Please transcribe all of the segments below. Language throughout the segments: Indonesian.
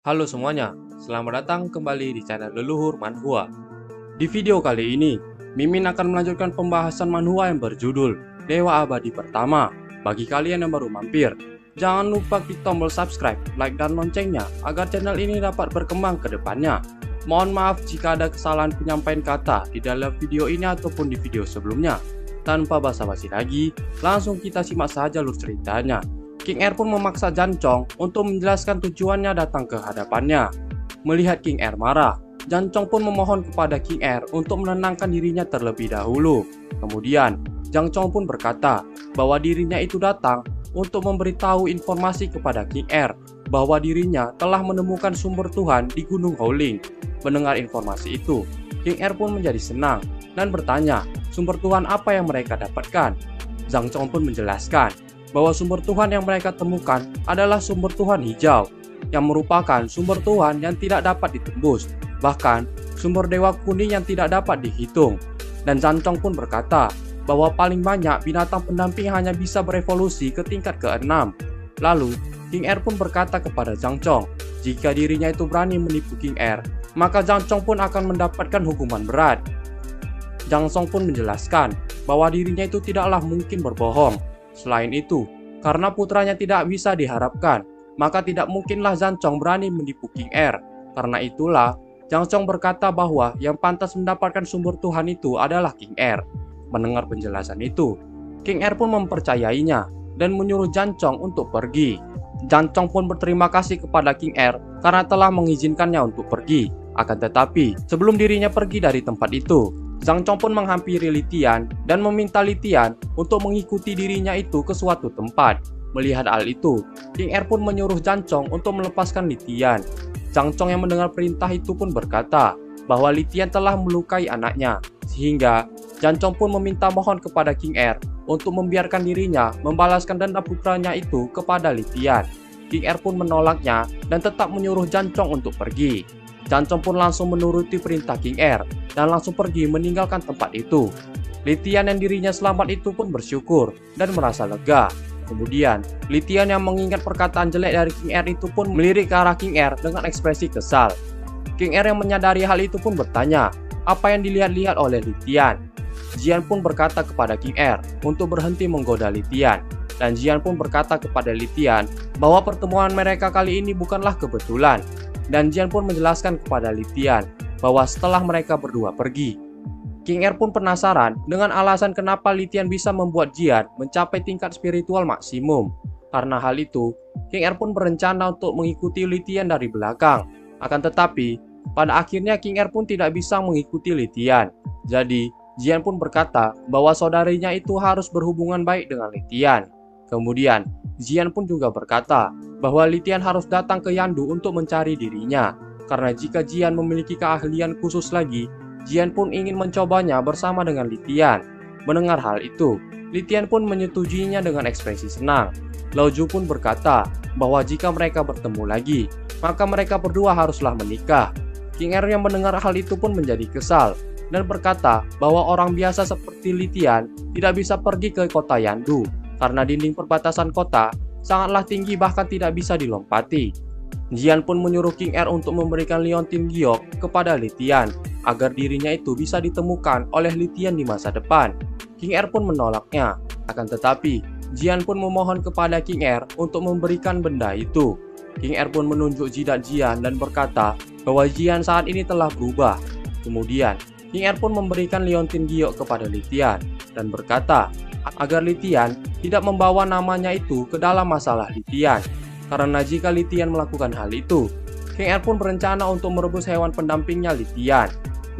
Halo semuanya, selamat datang kembali di channel Leluhur Manhwa. Di video kali ini, Mimin akan melanjutkan pembahasan manhwa yang berjudul Dewa Abadi Pertama. Bagi kalian yang baru mampir, jangan lupa klik tombol subscribe, like, dan loncengnya agar channel ini dapat berkembang ke depannya. Mohon maaf jika ada kesalahan penyampaian kata di dalam video ini ataupun di video sebelumnya. Tanpa basa-basi lagi, langsung kita simak saja alur ceritanya. King Er pun memaksa Jancong untuk menjelaskan tujuannya datang ke hadapannya. Melihat King Er marah, Jancong pun memohon kepada King Er untuk menenangkan dirinya terlebih dahulu. Kemudian, Jancong pun berkata bahwa dirinya itu datang untuk memberitahu informasi kepada King Er bahwa dirinya telah menemukan sumber Tuhan di Gunung Howling. Mendengar informasi itu, King Er pun menjadi senang dan bertanya sumber Tuhan apa yang mereka dapatkan. Jancong pun menjelaskan bahwa sumber Tuhan yang mereka temukan adalah sumber Tuhan hijau, yang merupakan sumber Tuhan yang tidak dapat ditembus, bahkan sumber dewa kuning yang tidak dapat dihitung. Dan Jancong pun berkata bahwa paling banyak binatang pendamping hanya bisa berevolusi ke tingkat ke-6. Lalu, King Er pun berkata kepada Jancong, jika dirinya itu berani menipu King Er, maka Jancong pun akan mendapatkan hukuman berat. Jancong pun menjelaskan bahwa dirinya itu tidaklah mungkin berbohong. Selain itu, karena putranya tidak bisa diharapkan, maka tidak mungkinlah Jancong berani menipu King Er. Karena itulah, Jancong berkata bahwa yang pantas mendapatkan sumber Tuhan itu adalah King Er. Mendengar penjelasan itu, King Er pun mempercayainya dan menyuruh Jancong untuk pergi. Jancong pun berterima kasih kepada King Er karena telah mengizinkannya untuk pergi. Akan tetapi, sebelum dirinya pergi dari tempat itu, Jancong pun menghampiri Litian dan meminta Litian untuk mengikuti dirinya itu ke suatu tempat. Melihat hal itu, King Er pun menyuruh Jancong untuk melepaskan Litian. Jancong yang mendengar perintah itu pun berkata bahwa Litian telah melukai anaknya, sehingga Jancong pun meminta mohon kepada King Er untuk membiarkan dirinya membalaskan dendam putranya itu kepada Litian. King Er pun menolaknya dan tetap menyuruh Jancong untuk pergi. Jancong pun langsung menuruti perintah King Er dan langsung pergi meninggalkan tempat itu. Litian yang dirinya selamat itu pun bersyukur dan merasa lega. Kemudian, Litian yang mengingat perkataan jelek dari King Er itu pun melirik ke arah King Er dengan ekspresi kesal. King Er yang menyadari hal itu pun bertanya, apa yang dilihat-lihat oleh Litian? Jian pun berkata kepada King Er untuk berhenti menggoda Litian. Dan Jian pun berkata kepada Litian bahwa pertemuan mereka kali ini bukanlah kebetulan. Dan Jian pun menjelaskan kepada Litian bahwa setelah mereka berdua pergi, King Er pun penasaran dengan alasan kenapa Litian bisa membuat Jian mencapai tingkat spiritual maksimum. Karena hal itu, King Er pun berencana untuk mengikuti Litian dari belakang. Akan tetapi, pada akhirnya King Er pun tidak bisa mengikuti Litian. Jadi, Jian pun berkata bahwa saudarinya itu harus berhubungan baik dengan Litian. Kemudian, Jian pun juga berkata bahwa Litian harus datang ke Yandu untuk mencari dirinya. Karena jika Jian memiliki keahlian khusus lagi, Jian pun ingin mencobanya bersama dengan Litian. Mendengar hal itu, Litian pun menyetujuinya dengan ekspresi senang. Lao Ju pun berkata bahwa jika mereka bertemu lagi, maka mereka berdua haruslah menikah. King Er yang mendengar hal itu pun menjadi kesal dan berkata bahwa orang biasa seperti Litian tidak bisa pergi ke kota Yandu karena dinding perbatasan kota sangatlah tinggi bahkan tidak bisa dilompati. Jian pun menyuruh King Er untuk memberikan liontin giok kepada Litian agar dirinya itu bisa ditemukan oleh Litian di masa depan. King Er pun menolaknya. Akan tetapi, Jian pun memohon kepada King Er untuk memberikan benda itu. King Er pun menunjuk jidat Jian dan berkata bahwa Jian saat ini telah berubah. Kemudian, King Er pun memberikan liontin giok kepada Litian dan berkata agar Litian tidak membawa namanya itu ke dalam masalah Litian. Karena jika Litian melakukan hal itu, King Er pun berencana untuk merebus hewan pendampingnya Litian.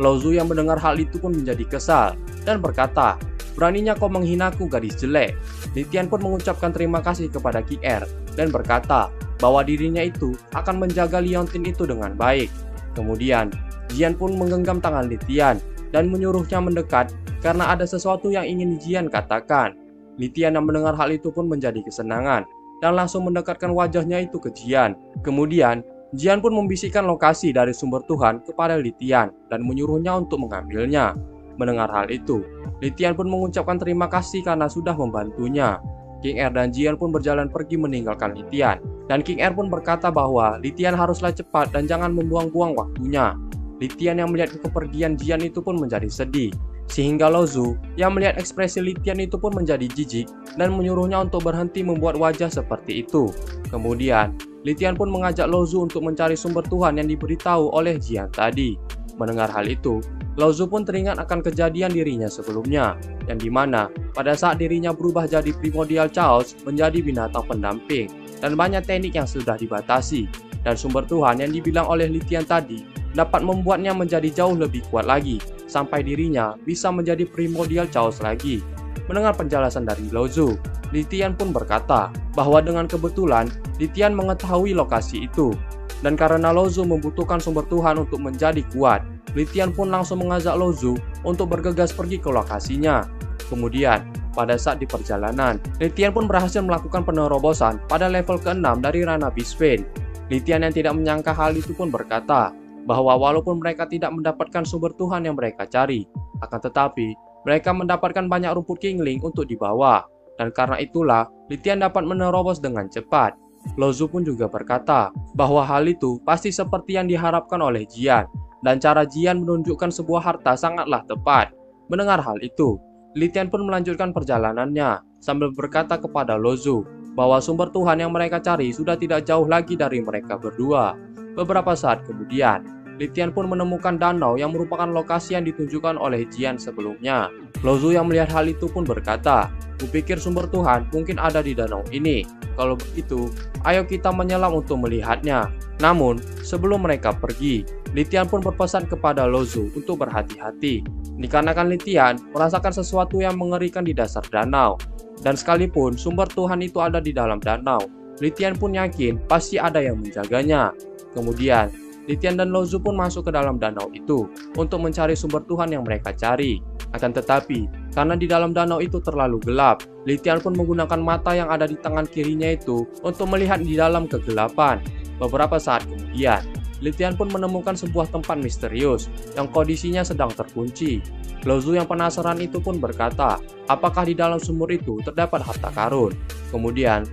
Lao Zu yang mendengar hal itu pun menjadi kesal dan berkata, beraninya kau menghinaku gadis jelek. Litian pun mengucapkan terima kasih kepada King Er dan berkata bahwa dirinya itu akan menjaga liontin itu dengan baik. Kemudian, Jian pun menggenggam tangan Litian dan menyuruhnya mendekat karena ada sesuatu yang ingin Jian katakan. Litian yang mendengar hal itu pun menjadi kesenangan dan langsung mendekatkan wajahnya itu ke Jian. Kemudian, Jian pun membisikkan lokasi dari sumber Tuhan kepada Litian dan menyuruhnya untuk mengambilnya. Mendengar hal itu, Litian pun mengucapkan terima kasih karena sudah membantunya. King Er dan Jian pun berjalan pergi meninggalkan Litian. Dan King Er pun berkata bahwa Litian haruslah cepat dan jangan membuang-buang waktunya. Litian yang melihat kepergian Jian itu pun menjadi sedih. Sehingga Lo Zhu yang melihat ekspresi Litian itu pun menjadi jijik dan menyuruhnya untuk berhenti membuat wajah seperti itu. Kemudian, Litian pun mengajak Lo Zhu untuk mencari sumber Tuhan yang diberitahu oleh Jian tadi. Mendengar hal itu, Lo Zhu pun teringat akan kejadian dirinya sebelumnya, yang dimana pada saat dirinya berubah jadi primordial chaos menjadi binatang pendamping, dan banyak teknik yang sudah dibatasi, dan sumber Tuhan yang dibilang oleh Litian tadi dapat membuatnya menjadi jauh lebih kuat lagi, sampai dirinya bisa menjadi primordial chaos lagi. Mendengar penjelasan dari Lo Zhu, Litian pun berkata bahwa dengan kebetulan Litian mengetahui lokasi itu, dan karena Lo Zhu membutuhkan sumber Tuhan untuk menjadi kuat, Litian pun langsung mengajak Lo Zhu untuk bergegas pergi ke lokasinya. Kemudian, pada saat di perjalanan, Litian pun berhasil melakukan penerobosan pada level ke-6 dari Ranah Beast Vein. Litian yang tidak menyangka hal itu pun berkata bahwa walaupun mereka tidak mendapatkan sumber Tuhan yang mereka cari, akan tetapi mereka mendapatkan banyak rumput Kingling untuk dibawa, dan karena itulah Litian dapat menerobos dengan cepat. Lo Zhu pun juga berkata bahwa hal itu pasti seperti yang diharapkan oleh Jian, dan cara Jian menunjukkan sebuah harta sangatlah tepat. Mendengar hal itu, Litian pun melanjutkan perjalanannya sambil berkata kepada Lo Zhu bahwa sumber Tuhan yang mereka cari sudah tidak jauh lagi dari mereka berdua. Beberapa saat kemudian, Litian pun menemukan danau yang merupakan lokasi yang ditunjukkan oleh Jian sebelumnya. Lo Zhu yang melihat hal itu pun berkata, "Kupikir sumber Tuhan mungkin ada di danau ini. Kalau begitu, ayo kita menyelam untuk melihatnya." Namun, sebelum mereka pergi, Litian pun berpesan kepada Lo Zhu untuk berhati-hati, dikarenakan Litian merasakan sesuatu yang mengerikan di dasar danau. Dan sekalipun sumber Tuhan itu ada di dalam danau, Litian pun yakin pasti ada yang menjaganya. Kemudian, Litian dan Lo Zhu pun masuk ke dalam danau itu untuk mencari sumber Tuhan yang mereka cari. Akan tetapi, karena di dalam danau itu terlalu gelap, Litian pun menggunakan mata yang ada di tangan kirinya itu untuk melihat di dalam kegelapan. Beberapa saat kemudian, Litian pun menemukan sebuah tempat misterius yang kondisinya sedang terkunci. Lo Zhu yang penasaran itu pun berkata, apakah di dalam sumur itu terdapat harta karun? Kemudian,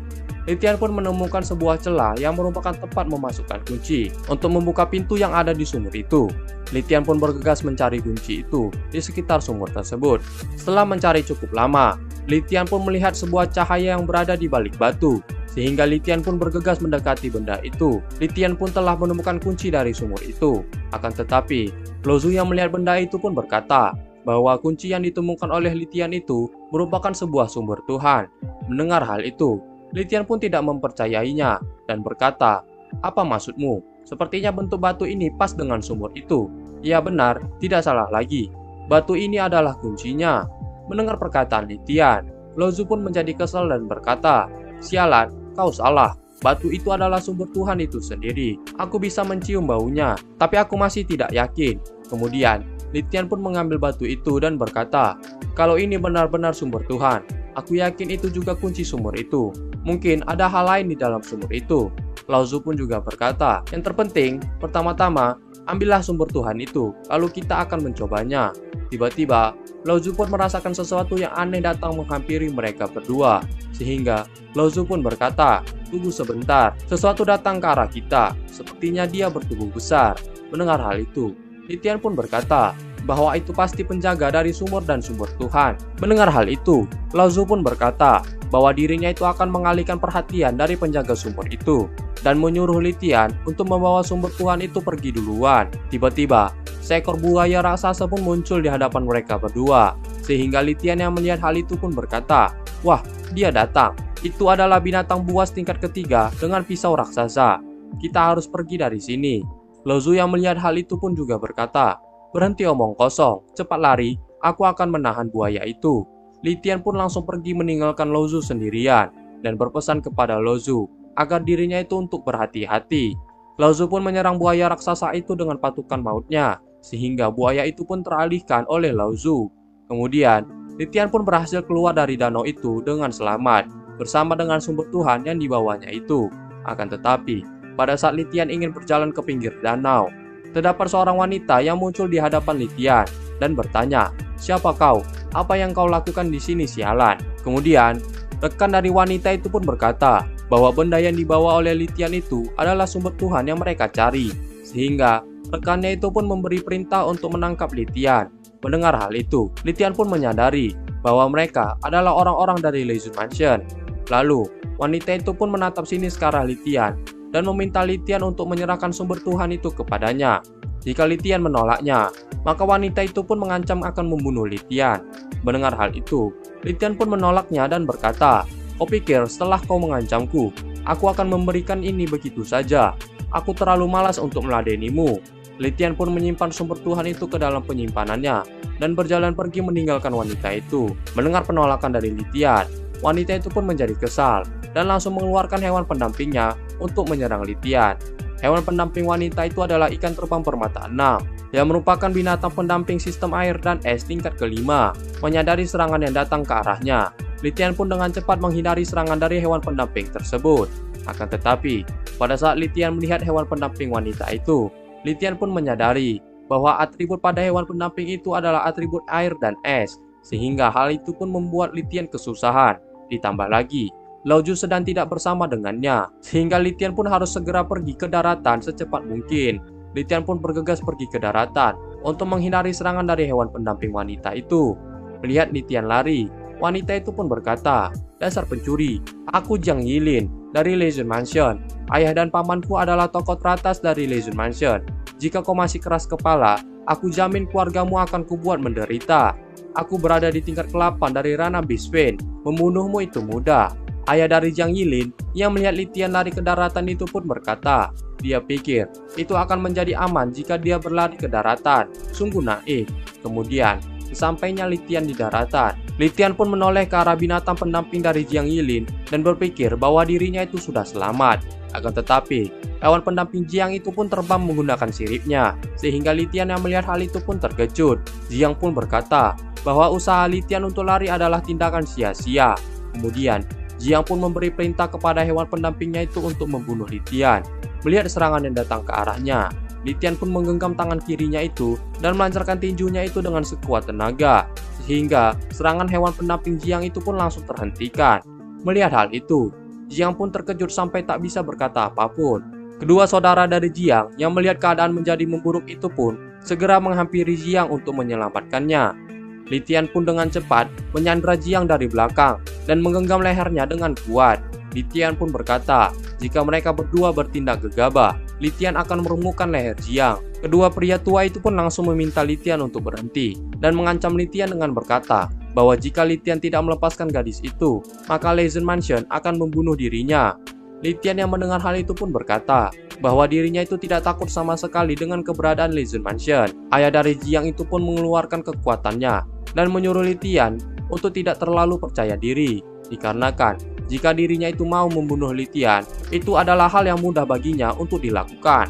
Litian pun menemukan sebuah celah yang merupakan tempat memasukkan kunci untuk membuka pintu yang ada di sumur itu. Litian pun bergegas mencari kunci itu di sekitar sumur tersebut. Setelah mencari cukup lama, Litian pun melihat sebuah cahaya yang berada di balik batu, sehingga Litian pun bergegas mendekati benda itu. Litian pun telah menemukan kunci dari sumur itu. Akan tetapi, Lo Zhu yang melihat benda itu pun berkata bahwa kunci yang ditemukan oleh Litian itu merupakan sebuah sumber Tuhan. Mendengar hal itu, Litian pun tidak mempercayainya dan berkata, "Apa maksudmu? Sepertinya bentuk batu ini pas dengan sumur itu." "Ya benar, tidak salah lagi. Batu ini adalah kuncinya." Mendengar perkataan Litian, Lo Zhu pun menjadi kesal dan berkata, "Sialan, kau salah. Batu itu adalah sumber Tuhan itu sendiri. Aku bisa mencium baunya, tapi aku masih tidak yakin." Kemudian, Litian pun mengambil batu itu dan berkata, "Kalau ini benar-benar sumber Tuhan, aku yakin itu juga kunci sumur itu. Mungkin ada hal lain di dalam sumur itu." Lo Zhu pun juga berkata, "Yang terpenting, pertama-tama, ambillah sumber Tuhan itu, lalu kita akan mencobanya." Tiba-tiba, Lo Zhu pun merasakan sesuatu yang aneh datang menghampiri mereka berdua. Sehingga, Lo Zhu pun berkata, "Tunggu sebentar, sesuatu datang ke arah kita. Sepertinya dia bertubuh besar." Mendengar hal itu, Litian pun berkata bahwa itu pasti penjaga dari sumur dan sumber Tuhan. Mendengar hal itu, Lo Zhu pun berkata bahwa dirinya itu akan mengalihkan perhatian dari penjaga sumur itu dan menyuruh Litian untuk membawa sumber Tuhan itu pergi duluan. Tiba-tiba, seekor buaya raksasa pun muncul di hadapan mereka berdua, sehingga Litian yang melihat hal itu pun berkata, "Wah, dia datang. Itu adalah binatang buas tingkat ketiga dengan pisau raksasa. Kita harus pergi dari sini." Lo Zhu yang melihat hal itu pun juga berkata, "Berhenti omong kosong, cepat lari, aku akan menahan buaya itu." Litian pun langsung pergi meninggalkan Lo Zhu sendirian dan berpesan kepada Lo Zhu agar dirinya itu untuk berhati-hati. Lo Zhu pun menyerang buaya raksasa itu dengan patukan mautnya, sehingga buaya itu pun teralihkan oleh Lo Zhu. Kemudian, Litian pun berhasil keluar dari danau itu dengan selamat, bersama dengan sumber Tuhan yang dibawanya itu. Akan tetapi, pada saat Litian ingin berjalan ke pinggir danau, terdapat seorang wanita yang muncul di hadapan Litian dan bertanya, "Siapa kau? Apa yang kau lakukan di sini, sialan?" Kemudian, rekan dari wanita itu pun berkata bahwa benda yang dibawa oleh Litian itu adalah sumber Tuhan yang mereka cari. Sehingga rekannya itu pun memberi perintah untuk menangkap Litian. Mendengar hal itu, Litian pun menyadari bahwa mereka adalah orang-orang dari Legion Mansion. Lalu, wanita itu pun menatap sinis ke arah Litian dan meminta Litian untuk menyerahkan sumber Tuhan itu kepadanya. Jika Litian menolaknya, maka wanita itu pun mengancam akan membunuh Litian. Mendengar hal itu, Litian pun menolaknya dan berkata, "Kau pikir setelah kau mengancamku, aku akan memberikan ini begitu saja? Aku terlalu malas untuk meladenimu." Litian pun menyimpan sumber Tuhan itu ke dalam penyimpanannya dan berjalan pergi meninggalkan wanita itu. Mendengar penolakan dari Litian, wanita itu pun menjadi kesal dan langsung mengeluarkan hewan pendampingnya untuk menyerang Litian. Hewan pendamping wanita itu adalah ikan terbang bermata 6 yang merupakan binatang pendamping sistem air dan es tingkat kelima. Menyadari serangan yang datang ke arahnya, Litian pun dengan cepat menghindari serangan dari hewan pendamping tersebut. Akan tetapi, pada saat Litian melihat hewan pendamping wanita itu, Litian pun menyadari bahwa atribut pada hewan pendamping itu adalah atribut air dan es, sehingga hal itu pun membuat Litian kesusahan. Ditambah lagi, Laoju sedang tidak bersama dengannya, sehingga Litian pun harus segera pergi ke daratan secepat mungkin. Litian pun bergegas pergi ke daratan untuk menghindari serangan dari hewan pendamping wanita itu. Melihat Litian lari, wanita itu pun berkata, "Dasar pencuri, aku Jiang Yilin dari Legion Mansion. Ayah dan pamanku adalah tokoh teratas dari Legion Mansion. Jika kau masih keras kepala, aku jamin keluargamu akan kubuat menderita. Aku berada di tingkat ke-8 dari Rana Biswen. Membunuhmu itu mudah." Ayah dari Jiang Yilin yang melihat Litian lari ke daratan itu pun berkata, dia pikir itu akan menjadi aman jika dia berlari ke daratan. Sungguh naif. Kemudian, sesampainya Litian di daratan, Litian pun menoleh ke arah binatang pendamping dari Jiang Yilin dan berpikir bahwa dirinya itu sudah selamat. Akan tetapi, hewan pendamping Jiang itu pun terbang menggunakan siripnya, sehingga Litian yang melihat hal itu pun terkejut. Jiang pun berkata bahwa usaha Litian untuk lari adalah tindakan sia-sia. Kemudian, Jiang pun memberi perintah kepada hewan pendampingnya itu untuk membunuh Litian. Melihat serangan yang datang ke arahnya, Litian pun menggenggam tangan kirinya itu dan melancarkan tinjunya itu dengan sekuat tenaga, sehingga serangan hewan pendamping Jiang itu pun langsung terhentikan. Melihat hal itu, Jiang pun terkejut sampai tak bisa berkata apapun. Kedua saudara dari Jiang yang melihat keadaan menjadi memburuk itu pun segera menghampiri Jiang untuk menyelamatkannya. Litian pun dengan cepat menyandra Jiang dari belakang dan menggenggam lehernya dengan kuat. Litian pun berkata, jika mereka berdua bertindak gegabah, Litian akan meremukkan leher Jiang. Kedua pria tua itu pun langsung meminta Litian untuk berhenti dan mengancam Litian dengan berkata bahwa jika Litian tidak melepaskan gadis itu, maka Legion Mansion akan membunuh dirinya. Litian yang mendengar hal itu pun berkata bahwa dirinya itu tidak takut sama sekali dengan keberadaan Legion Mansion. Ayah dari Jiang itu pun mengeluarkan kekuatannya dan menyuruh Litian untuk tidak terlalu percaya diri, dikarenakan jika dirinya itu mau membunuh Litian, itu adalah hal yang mudah baginya untuk dilakukan.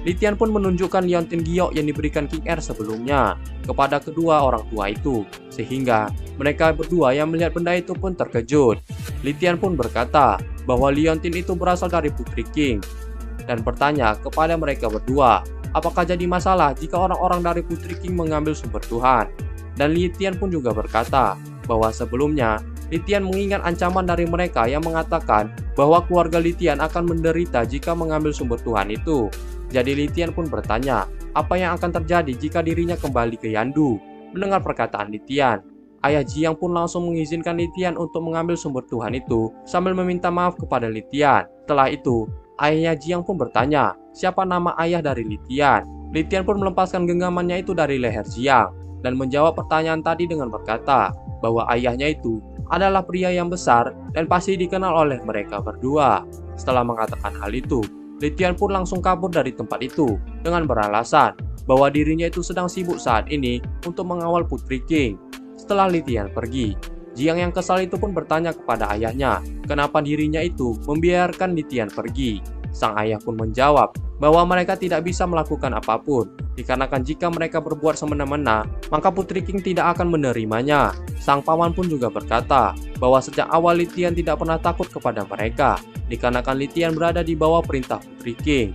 Litian pun menunjukkan liontin giok yang diberikan King Er sebelumnya kepada kedua orang tua itu, sehingga mereka berdua yang melihat benda itu pun terkejut. Litian pun berkata bahwa liontin itu berasal dari Putri King dan bertanya kepada mereka berdua, apakah jadi masalah jika orang-orang dari Putri King mengambil sumber Tuhan? Dan Litian pun juga berkata bahwa sebelumnya Litian mengingat ancaman dari mereka yang mengatakan bahwa keluarga Litian akan menderita jika mengambil sumber Tuhan itu. Jadi Litian pun bertanya apa yang akan terjadi jika dirinya kembali ke Yandu. Mendengar perkataan Litian, ayah Jiang pun langsung mengizinkan Litian untuk mengambil sumber Tuhan itu sambil meminta maaf kepada Litian. Setelah itu, ayahnya Jiang pun bertanya siapa nama ayah dari Litian. Litian pun melepaskan genggamannya itu dari leher Jiang dan menjawab pertanyaan tadi dengan berkata bahwa ayahnya itu adalah pria yang besar dan pasti dikenal oleh mereka berdua. Setelah mengatakan hal itu, Litian pun langsung kabur dari tempat itu dengan beralasan bahwa dirinya itu sedang sibuk saat ini untuk mengawal Putri King. Setelah Litian pergi, Jiang yang kesal itu pun bertanya kepada ayahnya kenapa dirinya itu membiarkan Litian pergi. Sang ayah pun menjawab bahwa mereka tidak bisa melakukan apapun, dikarenakan jika mereka berbuat semena-mena, maka Putri King tidak akan menerimanya. Sang paman pun juga berkata bahwa sejak awal Litian tidak pernah takut kepada mereka, dikarenakan Litian berada di bawah perintah Putri King.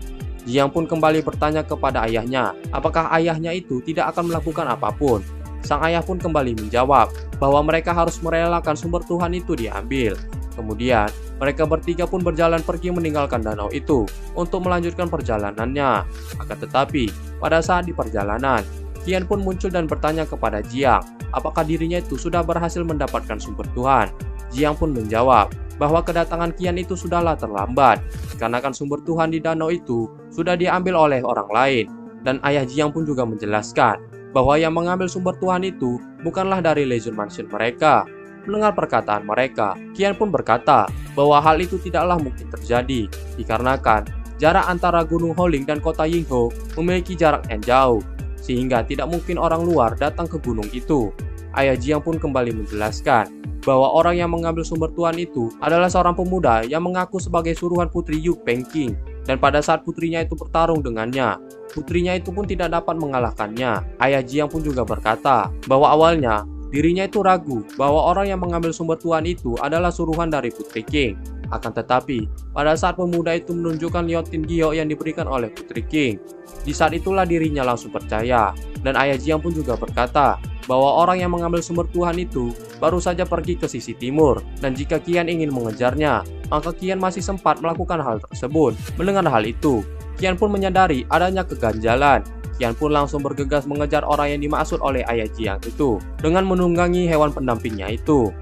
Jiang pun kembali bertanya kepada ayahnya, apakah ayahnya itu tidak akan melakukan apapun. Sang ayah pun kembali menjawab bahwa mereka harus merelakan sumber Tuhan itu diambil. Kemudian, mereka bertiga pun berjalan pergi meninggalkan danau itu untuk melanjutkan perjalanannya. Akan tetapi, pada saat di perjalanan, Qian pun muncul dan bertanya kepada Jiang, apakah dirinya itu sudah berhasil mendapatkan sumber Tuhan. Jiang pun menjawab bahwa kedatangan Qian itu sudahlah terlambat, karena kan sumber Tuhan di danau itu sudah diambil oleh orang lain. Dan ayah Jiang pun juga menjelaskan bahwa yang mengambil sumber Tuhan itu bukanlah dari Legion Mansion mereka. Mendengar perkataan mereka, Qian pun berkata bahwa hal itu tidaklah mungkin terjadi, dikarenakan jarak antara Gunung Holing dan kota Yingho memiliki jarak yang jauh, sehingga tidak mungkin orang luar datang ke gunung itu. Ayah Jiang pun kembali menjelaskan bahwa orang yang mengambil sumber Tuhan itu adalah seorang pemuda yang mengaku sebagai suruhan Putri Yu Pengqing, dan pada saat putrinya itu bertarung dengannya, putrinya itu pun tidak dapat mengalahkannya. Ayah Jiang pun juga berkata bahwa awalnya dirinya itu ragu bahwa orang yang mengambil sumber Tuhan itu adalah suruhan dari Putri King. Akan tetapi, pada saat pemuda itu menunjukkan liotin Giok yang diberikan oleh Putri King, di saat itulah dirinya langsung percaya. Dan ayah Jiang pun juga berkata bahwa orang yang mengambil sumber Tuhan itu baru saja pergi ke sisi timur, dan jika Qian ingin mengejarnya, maka Qian masih sempat melakukan hal tersebut. Mendengar hal itu, Qian pun menyadari adanya keganjalan. Qian pun langsung bergegas mengejar orang yang dimaksud oleh ayah Jiang itu dengan menunggangi hewan pendampingnya itu.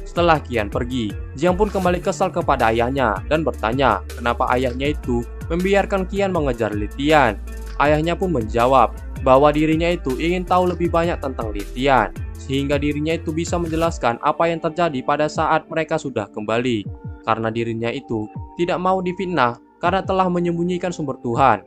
Setelah Qian pergi, Jiang pun kembali kesal kepada ayahnya dan bertanya kenapa ayahnya itu membiarkan Qian mengejar Litian. Ayahnya pun menjawab bahwa dirinya itu ingin tahu lebih banyak tentang Litian, sehingga dirinya itu bisa menjelaskan apa yang terjadi pada saat mereka sudah kembali, karena dirinya itu tidak mau difitnah karena telah menyembunyikan sumber Tuhan.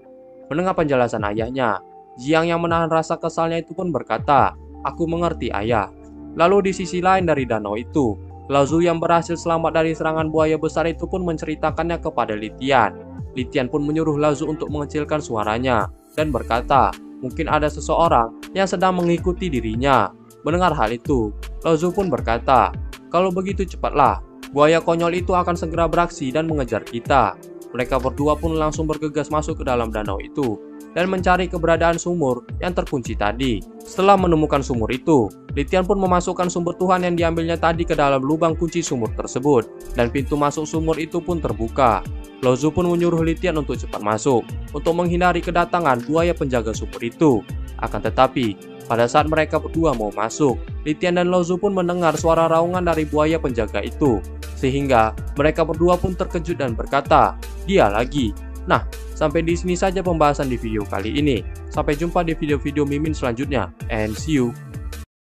Mendengar penjelasan ayahnya, Jiang yang menahan rasa kesalnya itu pun berkata, "Aku mengerti ayah." Lalu di sisi lain dari danau itu, Lao Zu yang berhasil selamat dari serangan buaya besar itu pun menceritakannya kepada Litian. Litian pun menyuruh Lao Zu untuk mengecilkan suaranya dan berkata, mungkin ada seseorang yang sedang mengikuti dirinya. Mendengar hal itu, Lao Zu pun berkata, "Kalau begitu cepatlah, buaya konyol itu akan segera beraksi dan mengejar kita." Mereka berdua pun langsung bergegas masuk ke dalam danau itu dan mencari keberadaan sumur yang terkunci tadi. Setelah menemukan sumur itu, Litian pun memasukkan sumber Tuhan yang diambilnya tadi ke dalam lubang kunci sumur tersebut, dan pintu masuk sumur itu pun terbuka. Lao Zu pun menyuruh Litian untuk cepat masuk untuk menghindari kedatangan buaya penjaga sumur itu. Akan tetapi, pada saat mereka berdua mau masuk, Litian dan Lao Zu pun mendengar suara raungan dari buaya penjaga itu, sehingga mereka berdua pun terkejut dan berkata, "Dia lagi." Nah, sampai di sini saja pembahasan di video kali ini. Sampai jumpa di video-video Mimin selanjutnya, and see you.